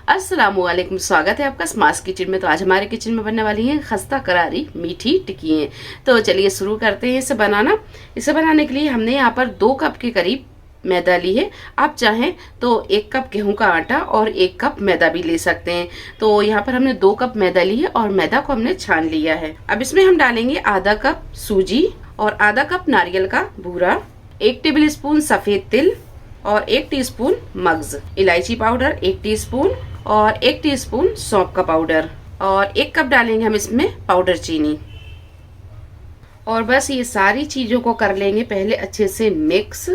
अस्सलामुअलैकुम, स्वागत है आपका स्मार्ट किचन में। तो आज हमारे किचन में बनने वाली हैं खस्ता करारी मीठी टिक्की। तो चलिए शुरू करते हैं इसे बनाना। इसे बनाने के लिए हमने यहाँ पर 2 कप के करीब मैदा ली है। आप चाहें तो 1 कप गेहूं का आटा और 1 कप मैदा भी ले सकते हैं। तो यहाँ पर हमने 2 कप मैदा ली है और मैदा को हमने छान लिया है। अब इसमें हम डालेंगे आधा कप सूजी और आधा कप नारियल का बूरा, 1 टेबल स्पून सफेद तिल और 1 टीस्पून मग्ज, इलायची पाउडर 1 टीस्पून और 1 टीस्पून सौंफ का पाउडर और 1 कप डालेंगे हम इसमें पाउडर चीनी। और बस ये सारी चीजों को कर लेंगे पहले अच्छे से मिक्स।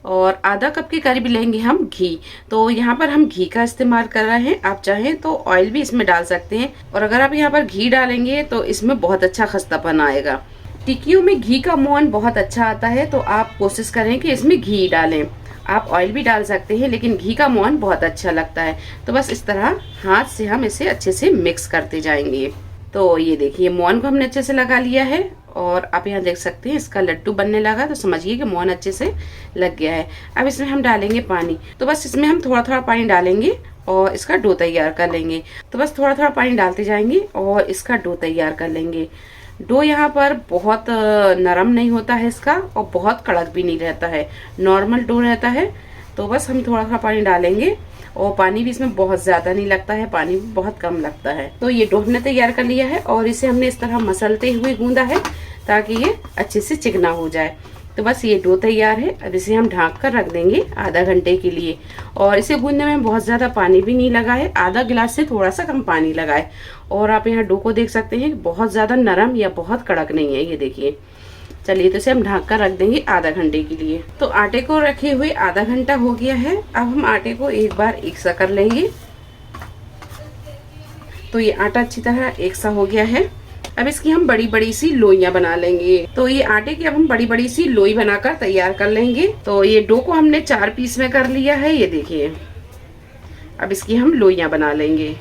और आधा कप के करीब लेंगे हम घी। तो यहाँ पर हम घी का इस्तेमाल कर रहे हैं, आप चाहें तो ऑयल भी इसमें डाल सकते हैं। और अगर आप यहाँ पर घी डालेंगे तो इसमें बहुत अच्छा खस्तापन आएगा। टिक्कियों में घी का मोहन बहुत अच्छा आता है, तो आप कोशिश करें कि इसमें घी डालें। आप ऑयल भी डाल सकते हैं लेकिन घी का मोहन बहुत अच्छा लगता है। तो बस इस तरह हाथ से हम इसे अच्छे से मिक्स करते जाएंगे। तो ये देखिए मोहन को हमने अच्छे से लगा लिया है और आप यहाँ देख सकते हैं इसका लड्डू बनने लगा, तो समझिए कि मोहन अच्छे से लग गया है। अब इसमें हम डालेंगे पानी। तो बस इसमें हम थोड़ा थोड़ा पानी डालेंगे और इसका डो तैयार कर लेंगे। तो बस थोड़ा थोड़ा पानी डालते जाएंगे और इसका डो तैयार कर लेंगे। डो यहाँ पर बहुत नरम नहीं होता है इसका और बहुत कड़क भी नहीं रहता है, नॉर्मल डो रहता है। तो बस हम थोड़ा सा पानी डालेंगे और पानी भी इसमें बहुत ज्यादा नहीं लगता है, पानी भी बहुत कम लगता है। तो ये डो हमने तैयार कर लिया है और इसे हमने इस तरह मसलते हुए गूंदा है ताकि ये अच्छे से चिकना हो जाए। तो बस ये डो तैयार है। अब इसे हम ढक कर रख देंगे आधा घंटे के लिए। और इसे गूंदने में बहुत ज़्यादा पानी भी नहीं लगा है, आधा गिलास से थोड़ा सा कम पानी लगा है। और आप यहाँ डो को देख सकते हैं बहुत ज़्यादा नरम या बहुत कड़क नहीं है, ये देखिए। चलिए तो इसे हम ढक कर रख देंगे आधा घंटे के लिए। तो आटे को रखे हुए आधा घंटा हो गया है। अब हम आटे को एक बार एक सा कर लेंगे। तो ये आटा अच्छी तरह एक सा हो गया है। अब इसकी हम बड़ी बड़ी सी लोइयां बना लेंगे। तो ये आटे की अब हम बड़ी बड़ी सी लोई बनाकर तैयार कर लेंगे। तो ये डो को हमने 4 पीस में कर लिया है, ये देखिए। अब इसकी हम लोइयां बना लेंगे।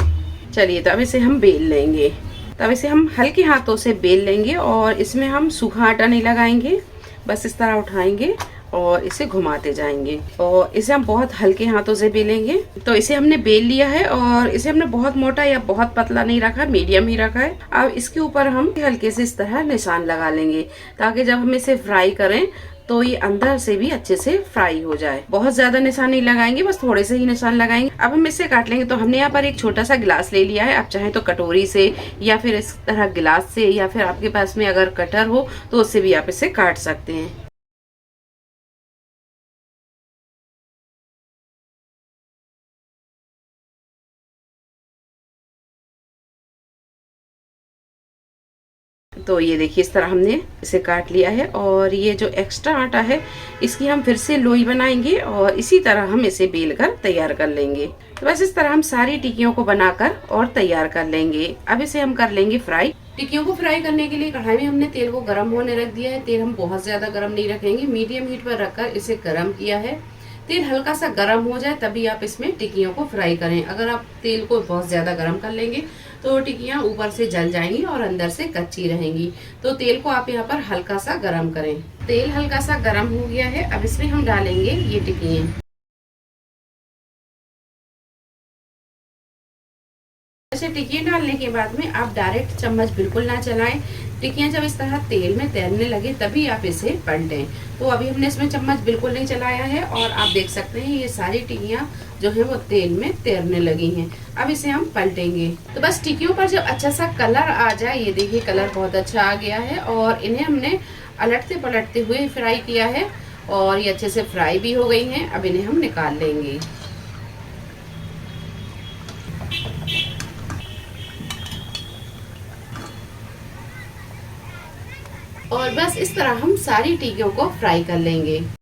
चलिए तो अब इसे हम बेल लेंगे। तो अब इसे हम हल्के हाथों से बेल लेंगे और इसमें हम सूखा आटा नहीं लगाएंगे, बस इस तरह उठाएंगे और इसे घुमाते जाएंगे और इसे हम बहुत हल्के हाथों से बेलेंगे। तो इसे हमने बेल लिया है और इसे हमने बहुत मोटा या बहुत पतला नहीं रखा, मीडियम ही रखा है। अब इसके ऊपर हम हल्के से इस तरह निशान लगा लेंगे ताकि जब हम इसे फ्राई करें तो ये अंदर से भी अच्छे से फ्राई हो जाए। बहुत ज्यादा निशान नहीं लगाएंगे, बस थोड़े से ही निशान लगाएंगे। अब हम इसे काट लेंगे। तो हमने यहाँ पर एक छोटा सा गिलास ले लिया है, आप चाहें तो कटोरी से या फिर इस तरह गिलास से या फिर आपके पास में अगर कटर हो तो उससे भी आप इसे काट सकते हैं। तो ये देखिए इस तरह हमने इसे काट लिया है और ये जो एक्स्ट्रा आटा है इसकी हम फिर से लोई बनाएंगे और इसी तरह हम इसे बेल कर तैयार कर लेंगे। तो बस इस तरह हम सारी टिक्कियों को बनाकर और तैयार कर लेंगे। अब इसे हम कर लेंगे फ्राई। टिक्कियों को फ्राई करने के लिए कढ़ाई में हमने तेल को गर्म होने रख दिया है। तेल हम बहुत ज्यादा गर्म नहीं रखेंगे, मीडियम हीट पर रखकर इसे गर्म किया है। तेल हल्का सा गर्म हो जाए तभी आप इसमें टिक्कियों को फ्राई करें। अगर आप तेल को बहुत ज्यादा गर्म कर लेंगे तो टिक्कियां ऊपर से जल जाएंगी और अंदर से कच्ची रहेंगी। तो तेल को आप यहाँ पर हल्का सा गर्म करें। तेल हल्का सा गर्म हो गया है। अब इसमें हम डालेंगे ये टिक्कियां। ऐसे टिक्कियां डालने के बाद में आप डायरेक्ट चम्मच बिल्कुल ना चलाएं। टिक्कियां जब इस तरह तेल में तैरने लगे तभी आप इसे पलटें। तो अभी हमने इसमें चम्मच बिल्कुल नहीं चलाया है और आप देख सकते हैं ये सारी टिक्कियां जो है वो तेल में तैरने लगी हैं। अब इसे हम पलटेंगे। तो बस टिक्कियों पर जब अच्छा सा कलर आ जाए, ये देखिए कलर बहुत अच्छा आ गया है और इन्हें हमने अलटते पलटते हुए फ्राई किया है और ये अच्छे से फ्राई भी हो गई हैं। अब इन्हें हम निकाल लेंगे। और बस इस तरह हम सारी टिक्कियों को फ्राई कर लेंगे।